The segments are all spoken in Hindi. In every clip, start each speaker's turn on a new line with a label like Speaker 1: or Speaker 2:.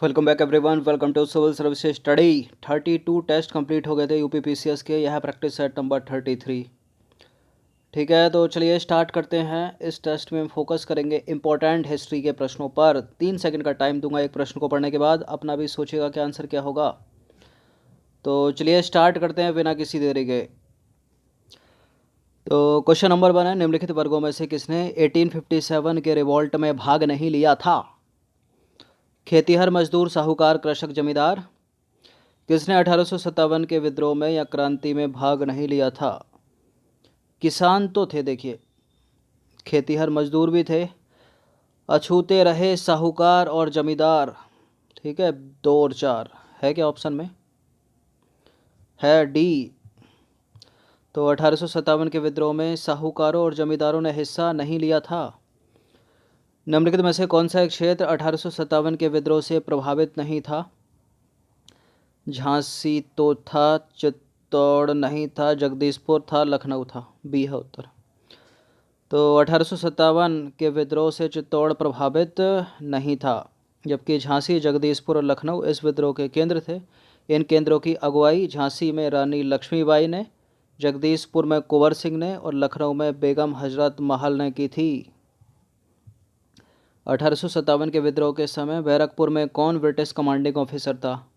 Speaker 1: Welcome back everyone. Welcome to civil service study. 32 test complete हो गए थे यूपीपीसीएस के। यह है प्रैक्टिस सेट नंबर 33। ठीक है, तो चलिए स्टार्ट करते हैं। इस टेस्ट में हम फोकस करेंगे इंपॉर्टेंट हिस्ट्री के प्रश्नों पर। 3 सेकंड का टाइम दूंगा एक प्रश्न को पढ़ने के बाद। अपना भी सोचिएगा कि आंसर क्या होगा। तो चलिए स्टार्ट करते हैं बिना किसी देरी के। तो क्वेश्चन नंबर 1 है, निम्नलिखित वर्गों में से किसने 1857 के रिवॉल्ट में भाग नहीं लिया था? खेतिहर, मजदूर, साहूकार, कृषक, जमींदार। किसने 1857 के विद्रोह में या क्रांति में भाग नहीं लिया था? किसान तो थे, देखिए, खेतिहर मजदूर भी थे, अछूते रहे साहूकार और जमींदार। ठीक है, 2 और 4 है क्या ऑप्शन में? है डी। तो 1857 के विद्रोह में साहूकारों और जमींदारों ने हिस्सा नहीं लिया था। निम्नलिखित में से कौन सा एक क्षेत्र 1857 के विद्रोह से प्रभावित नहीं था? झांसी तो था, चित्तौड़ नहीं था, जगदीशपुर था, लखनऊ था। बी है उत्तर। तो 1857 के विद्रोह से चित्तौड़ प्रभावित नहीं था, जबकि झांसी, जगदीशपुर और लखनऊ इस विद्रोह के केंद्र थे। इन केंद्रों की अगुवाई झांसी में रानी लक्ष्मीबाई ने, जगदीशपुर में कुंवर सिंह ने और लखनऊ में बेगम हजरत महल ने की थी। 1857 के विद्रोह के समय बैरकपुर में कौन ब्रिटिश कमांडिंग ऑफिसर था?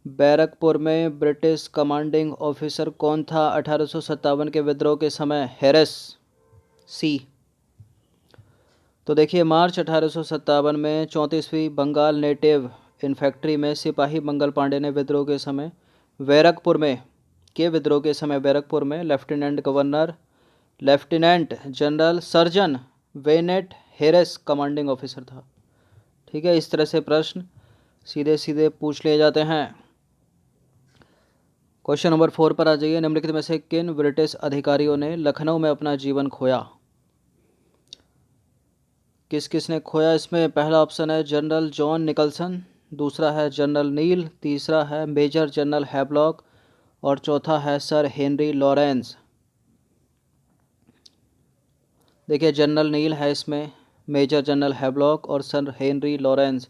Speaker 1: बैरकपुर में ब्रिटिश कमांडिंग ऑफिसर कौन था 1857 के विद्रोह के समय? हैरिस। सी। तो देखिए, मार्च 1857 में 34वीं बंगाल नेटिव इन्फैंट्री में सिपाही मंगल पांडे ने विद्रोह के समय बैरकपुर में lieutenant general surgeon Bennett Harris commanding officer था। ठीक है, इस तरह से प्रश्न सीधे सीधे पूछ लिए जाते हैं। क्वेश्चन नंबर 4 पर आ जाइए। निम्नलिखित में से किन ब्रिटिश अधिकारियों ने लखनऊ में अपना जीवन खोया? किस किस ने खोया इसमें? पहला ऑप्शन है जनरल जॉन निकलसन, दूसरा है जनरल नील, तीसरा है मेजर जनरल हैवलॉक और चौथा है सर हेनरी लॉरेंस। देखिए, जनरल नील है इसमें, मेजर जनरल हैवलॉक और सर हेनरी लॉरेंस।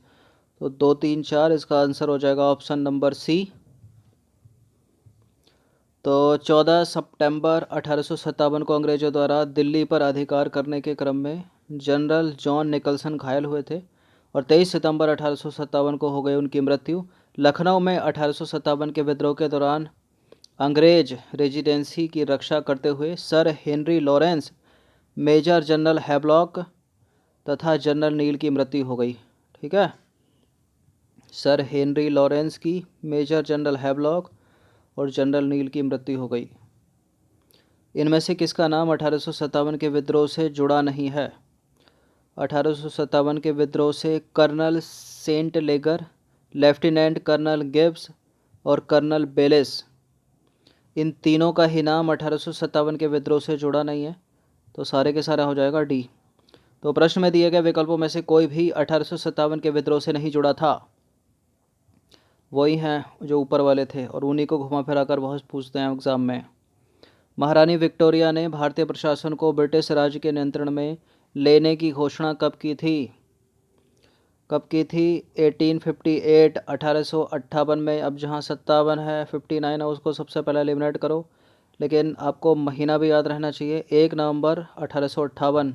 Speaker 1: तो 2, 3, 4 इसका आंसर हो जाएगा ऑप्शन नंबर सी। तो 14 सितंबर 1857 को अंग्रेजों द्वारा दिल्ली पर अधिकार करने के क्रम में जनरल जॉन निकलसन घायल हुए थे और 23 सितंबर 1857 को हो गई उनकी मृत्यु। लखनऊ में 1857 के विद्रोह के दौरान अंग्रेज रेजिडेंसी की रक्षा करते हुए sir Henry Lawrence, major general Havelock तथा जनरल नील की मृत्यु हो गई। ठीक है, सर हेनरी लॉरेंस की, मेजर जनरल हैवलॉक और जनरल नील की मृत्यु हो गई। इनमें से किसका नाम 1857 के विद्रोह से जुड़ा नहीं है? 1857 के विद्रोह से colonel Saint लेगर, lieutenant colonel Gibbs और कर्नल बेलिस, इन तीनों का ही नाम 1857 के विद्रोह से जुड़ा नहीं है। तो सारे के सारा हो जाएगा डी। तो प्रश्न में दिए गए विकल्पों में से कोई भी 1857 के विद्रोह से नहीं जुड़ा था। वही हैं जो ऊपर वाले थे और उन्हीं को घुमा फिरा कर बहुत पूछते हैं एग्ज़ाम में। महारानी विक्टोरिया ने भारतीय प्रशासन को ब्रिटिश राज के नियंत्रण में लेने की घोषणा कब की थी? 1858, 1858 में। अब जहाँ 57 है, 59 है, उसको सबसे पहले एलिमिनेट करो। लेकिन आपको महीना भी याद रहना चाहिए, 1 नवंबर 1858।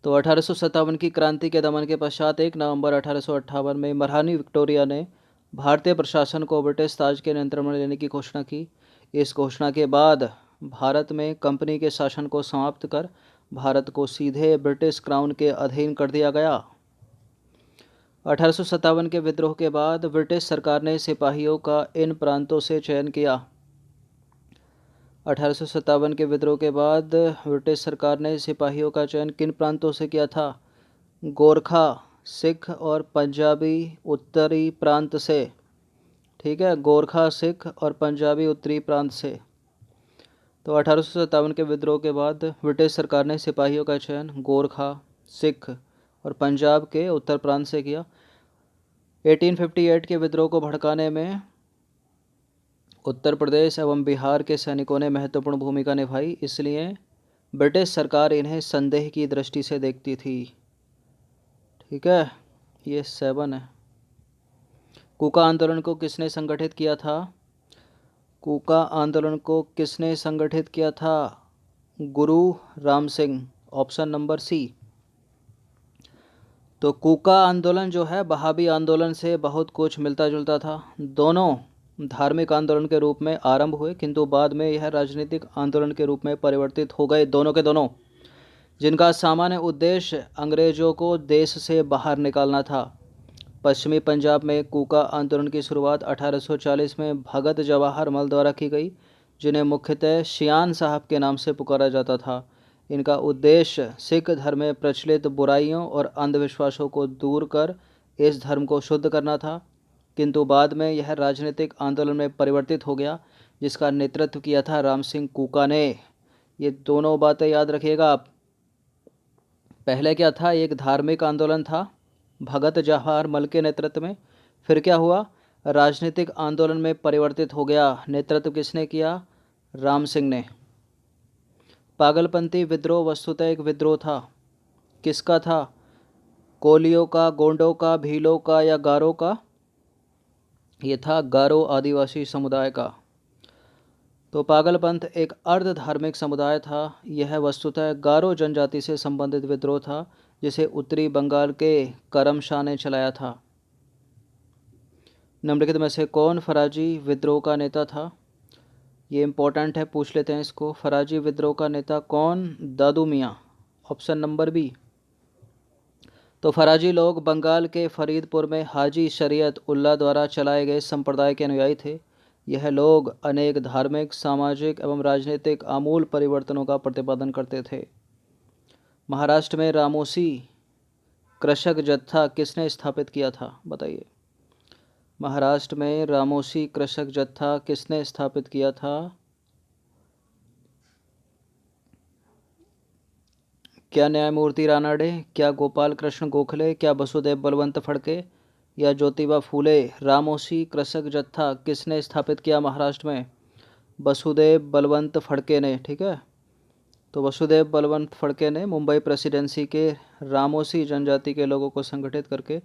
Speaker 1: तो 1857 की क्रांति के दमन के पश्चात 1 नवंबर 1858 में महारानी विक्टोरिया ने भारतीय प्रशासन को ब्रिटिश ताज के नियंत्रण में लेने की घोषणा की। इस घोषणा के बाद भारत में कंपनी के शासन को समाप्त कर भारत को सीधे ब्रिटिश क्राउन के अधीन कर दिया गया। 1857 के विद्रोह के बाद ब्रिटिश सरकार ने सिपाहियों का इन प्रांतों से चयन किया। 1857 के विद्रोह के बाद ब्रिटिश सरकार ने सिपाहियों का चयन किन प्रांतों से किया था? गोरखा, सिख और पंजाबी उत्तरी प्रांत से। ठीक है, गोरखा, सिख और पंजाबी उत्तरी प्रांत से। तो 1857 के विद्रोह के बाद ब्रिटिश सरकार ने सिपाहियों का चयन गोरखा, सिख और पंजाब के उत्तर प्रांत से किया। 1858 के विद्रोह को भड़काने में उत्तर प्रदेश एवं बिहार के सैनिकों ने महत्वपूर्ण भूमिका निभाई, इसलिए ब्रिटिश सरकार इन्हें संदेह की दृष्टि से देखती थी। ठीक है, ये 7 है। कूका आंदोलन को किसने संगठित किया था? कूका आंदोलन को किसने संगठित किया था? Guru Ram Singh, option number C. तो कूका आंदोलन जो है बहाबी आंदोलन से बहुत कुछ मिलता जुलता था। दोनों धार्मिक आंदोलन के रूप में आरंभ हुए, किंतु बाद में यह राजनीतिक आंदोलन के रूप में परिवर्तित हो गए, दोनों के दोनों, जिनका सामान्य उद्देश्य अंग्रेजों को देश से बाहर निकालना था। पश्चिमी पंजाब में कूका आंदोलन की शुरुआत 1840 में भगत जवाहर मल द्वारा की गई, जिन्हें मुख्यतः शियान साहब के नाम से पुकारा जाता था। इनका उद्देश्य सिख धर्म में प्रचलित बुराइयों और अंधविश्वासों को दूर कर इस धर्म को शुद्ध करना था, किंतु बाद में यह राजनीतिक आंदोलन में परिवर्तित हो गया, जिसका नेतृत्व किया था राम सिंह कूका ने। ये दोनों बातें याद रखिएगा आप। पहले क्या था? एक धार्मिक आंदोलन था भगत जवाहर मल के नेतृत्व में। फिर क्या हुआ? राजनीतिक आंदोलन में परिवर्तित हो गया। नेतृत्व किसने किया? राम सिंह ने। पागलपंथी विद्रोह वस्तुतः एक विद्रोह था। किसका था? कोलियों का, गोंडों का, भीलों का या गारों का? ये था गारो आदिवासी समुदाय का। तो पागलपंथ एक अर्ध धार्मिक समुदाय था। यह वस्तुतः गारो जनजाति से संबंधित विद्रोह था, जिसे उत्तरी बंगाल के करमशाह ने चलाया था। निम्नलिखित में से कौन फराजी विद्रोह का नेता था? ये इम्पोर्टेंट है, पूछ लेते हैं इसको। फराजी विद्रोह का नेता कौन? दादू मियाँ, ऑप्शन नंबर बी। तो फराजी लोग बंगाल के फरीदपुर में हाजी शरीयत उल्लाह द्वारा चलाए गए संप्रदाय के अनुयायी थे। यह लोग अनेक धार्मिक, सामाजिक एवं राजनीतिक आमूल परिवर्तनों का प्रतिपादन करते थे। महाराष्ट्र में रामोसी कृषक जत्था किसने स्थापित किया था? बताइए। महाराष्ट्र में रामोसी कृषक जत्था किसने स्थापित किया था? क्या न्यायमूर्ति रानाडे, क्या गोपाल कृष्ण गोखले, क्या वसुदेव बलवंत फड़के या ज्योतिबा फूले? रामोसी कृषक जत्था किसने स्थापित किया महाराष्ट्र में? वसुदेव बलवंत फड़के ने। ठीक है, तो वसुदेव बलवंत फड़के ने मुंबई प्रेसिडेंसी के रामोसी जनजाति के लोगों को संगठित करके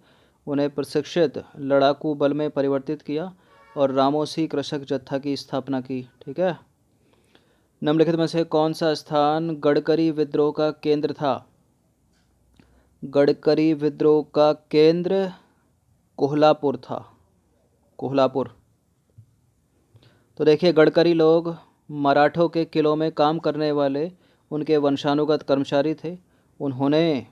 Speaker 1: उन्हें प्रशिक्षित लड़ाकू बल में परिवर्तित किया और रामोसी कृषक जत्था की स्थापना की। ठीक है। निम्नलिखित में से कौन सा स्थान गडकरी विद्रोह का केंद्र था? गडकरी विद्रोह का केंद्र कोल्हापुर था। कोल्हापुर। तो देखिए, गडकरी लोग मराठों के किलों में काम करने वाले उनके वंशानुगत कर्मचारी थे। उन्होंने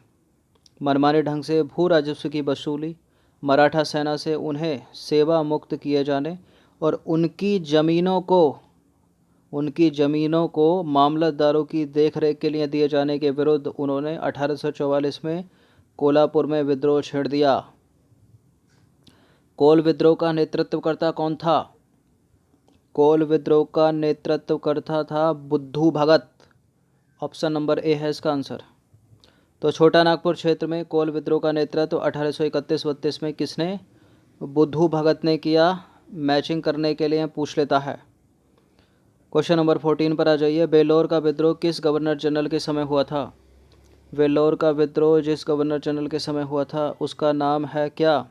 Speaker 1: मनमाने ढंग से भू राजस्व की वसूली, मराठा सेना से उन्हें सेवा मुक्त किए जाने और उनकी ज़मीनों को मामलतदारों की देखरेख के लिए दिए जाने के विरुद्ध उन्होंने 1844 में कोल्हापुर में विद्रोह छेड़ दिया। कोल विद्रोह का नेतृत्वकर्ता कौन था? कोल विद्रोह का नेतृत्वकर्ता था बुद्धू भगत। ऑप्शन नंबर ए है इसका आंसर। तो छोटा नागपुर क्षेत्र में कोल विद्रोह का नेतृत्व 1831-32 में किसने? बुद्धू भगत ने किया। मैचिंग करने के लिए पूछ लेता है। क्वेश्चन नंबर 14 पर आ जाइए। वेल्लोर का विद्रोह किस गवर्नर जनरल के समय हुआ था? वेल्लोर का विद्रोह जिस गवर्नर जनरल के समय हुआ था उसका नाम है क्या?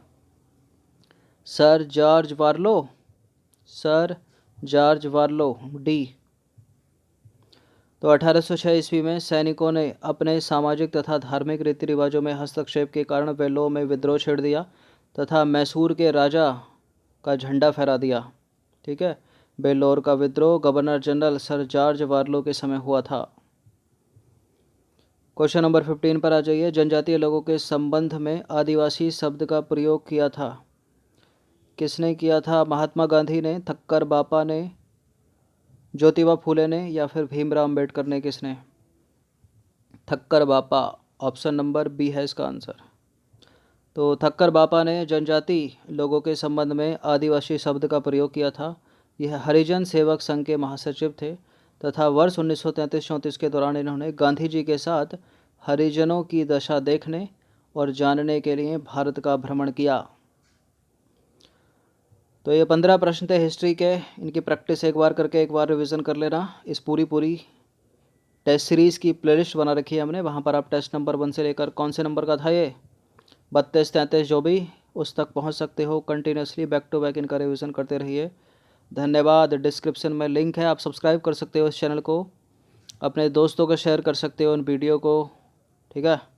Speaker 1: Sir George Barlow. Sir George Barlow, D. तो 1806 ईस्वी में सैनिकों ने अपने सामाजिक तथा धार्मिक रीति रिवाजों में हस्तक्षेप के कारण वेल्लोर में विद्रोह छेड़ दिया तथा मैसूर के राजा का झंडा फहरा दिया। ठीक है। वेल्लोर का विद्रोह गवर्नर जनरल सर जॉर्ज वार्लो के समय हुआ था। क्वेश्चन नंबर 15 पर आ जाइए। जनजातीय लोगों के संबंध में आदिवासी शब्द का प्रयोग किया था। किसने किया था? महात्मा गांधी ने, थक्कर बापा ने, ज्योतिबा फूले ने या फिर भीमराव अम्बेडकर ने? किसने? थक्कर बापा, ऑप्शन नंबर बी है इसका आंसर। तो थक्कर बापा ने जनजाति लोगों के संबंध में आदिवासी शब्द का प्रयोग किया था। यह हरिजन सेवक संघ के महासचिव थे तथा वर्ष 1933-34 के दौरान इन्होंने गांधी जी के साथ हरिजनों की दशा देखने और जानने के लिए भारत का भ्रमण किया। तो ये 15 प्रश्न थे हिस्ट्री के। इनकी प्रैक्टिस एक बार करके एक बार रिवीजन कर लेना। इस पूरी टेस्ट सीरीज़ की प्लेलिस्ट बना रखी है हमने, वहाँ पर आप टेस्ट नंबर 1 से लेकर कौन से नंबर का था ये 32-33 जो भी उस तक पहुंच सकते हो। कंटिन्यूसली बैक टू बैक इनका रिवीजन करते रहिए। धन्यवाद। डिस्क्रिप्शन में लिंक है, आप सब्सक्राइब कर सकते हो इस चैनल को, अपने दोस्तों को शेयर कर सकते हो इन वीडियो को। ठीक है।